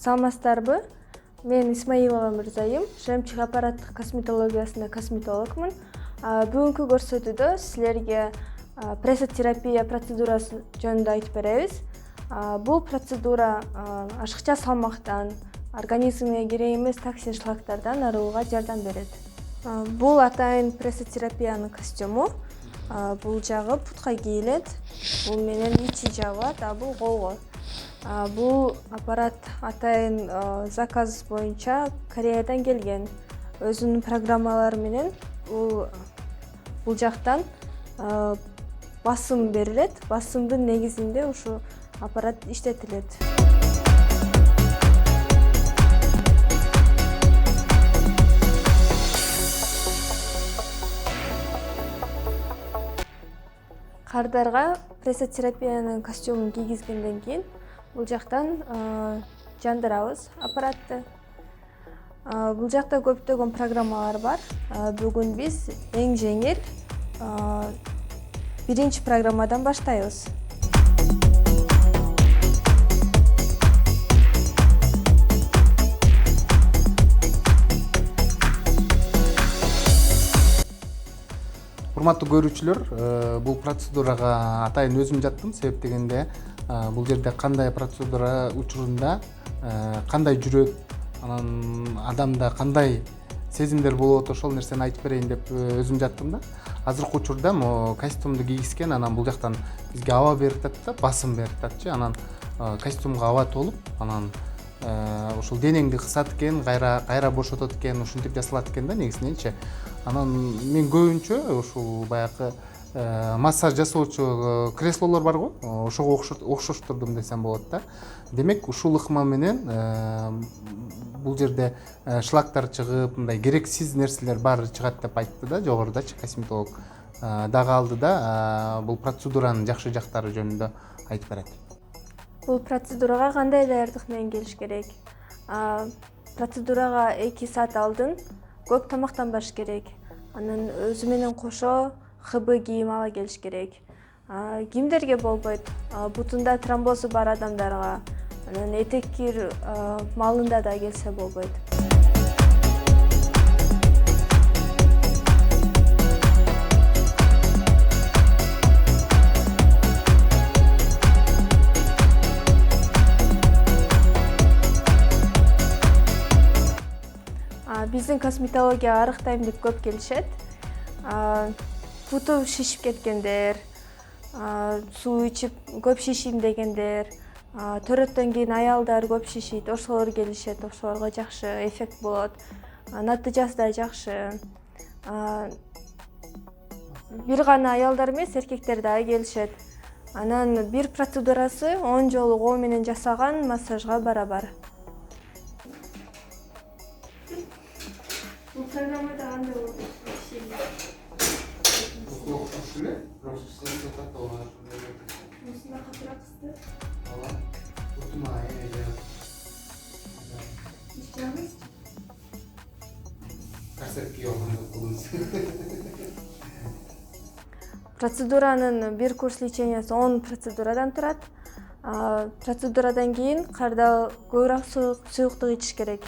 Саламатсыздарбы? Мен Исмаилова Мырзайым, жемчуг аппараттык косметологиясында косметологмун. Бүгүнкү көрсөтүүдө силерге прессотерапия процедурасы жөнүндө айтып беребиз. Бул процедура ашыкча салмактан, организмге керек эмес токсин шлактардан арылууга жардам берет. Бул атайын прессотерапиянын костюму. Бул жагы бутка кийилет. Бул менен ичи жабылат, бул колго. Бул аппарат атайын заказ боюнча Кореядан келген. Өзүнүн программалары менен бул жактан басым берилет. Басымдын негизинде ушу аппарат иштетилет. Кардарга прессотерапиянын костюмун кийгизгенден кийин бул жактан жандырабыз аппаратты. Бул жакта көптөгөн программалар бар. Бүгүн биз эң жеңил биринчи программадан баштайбыз. Урматтуу көрүүчүлөр, бул процедурага атайын өзүм жаттым. Себеп дегенде бул жерде кандай процедура учурунда кандай жүрөт, анан адамда кандай сезимдер болот, ошол нерсени айтып берейин деп өзүм жаттым да. Азыркы учурда костюмду кийгизген, анан бул жактан бизге аба берип атат да, басым берип ататчы. Анан костюмга аба толуп, анан ушул денеңди кысат экен, кайра бошотот экен, ушинтип жасалат экен да негизиненчи. Анан мен көбүнчө ушул баягы массаж жасоочу креслолор барго, ошого окшоштурдум десем болот да. Демек, ушул ыкма менен бул жерде шлактар чыгып, мындай керексиз нерселер баары чыгат деп айтты да жогорудачы косметолог. Дагы алдыда бул процедуранын жакшы жактары жөнүндө айтып берет. Бул процедурага кандай даярдык менен келиш керек? Процедурага 2 саат алдын көп тамактанбаш керек. Анан өзү менен кошо ХБ кийим ала келиш керек. Кимдерге болбойт? Бутунда тромбозу бар адамдарга, анан этек кир малында да келсе болбойт. Биздин косметологияга арыктайм деп көп келишет. Буту шишип кеткендер, суу ичип көп шишим дегендер, төрөттөн кийин аялдар көп шишийт, ошолор келишет, ошолорго жакшы эффект болот. Натыйжасы да жакшы. Бир гана аялдар эмес, эркектер дагы келишет. Анан бир процедурасы 10 жолу кол менен жасаган массажга барабар. Бул программада кандай болот? Мусунда катыраак кысты. Процедуранын бир курс лечениясы 10 процедурадан турат. Процедурадан кийин карда көбүрөөк суюктук ичиш керек.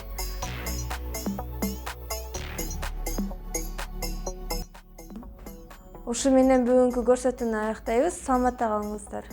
Ушу менен бүгүнкү көрсөтүүнү аяктайбыз. Саламатта калыңыздар.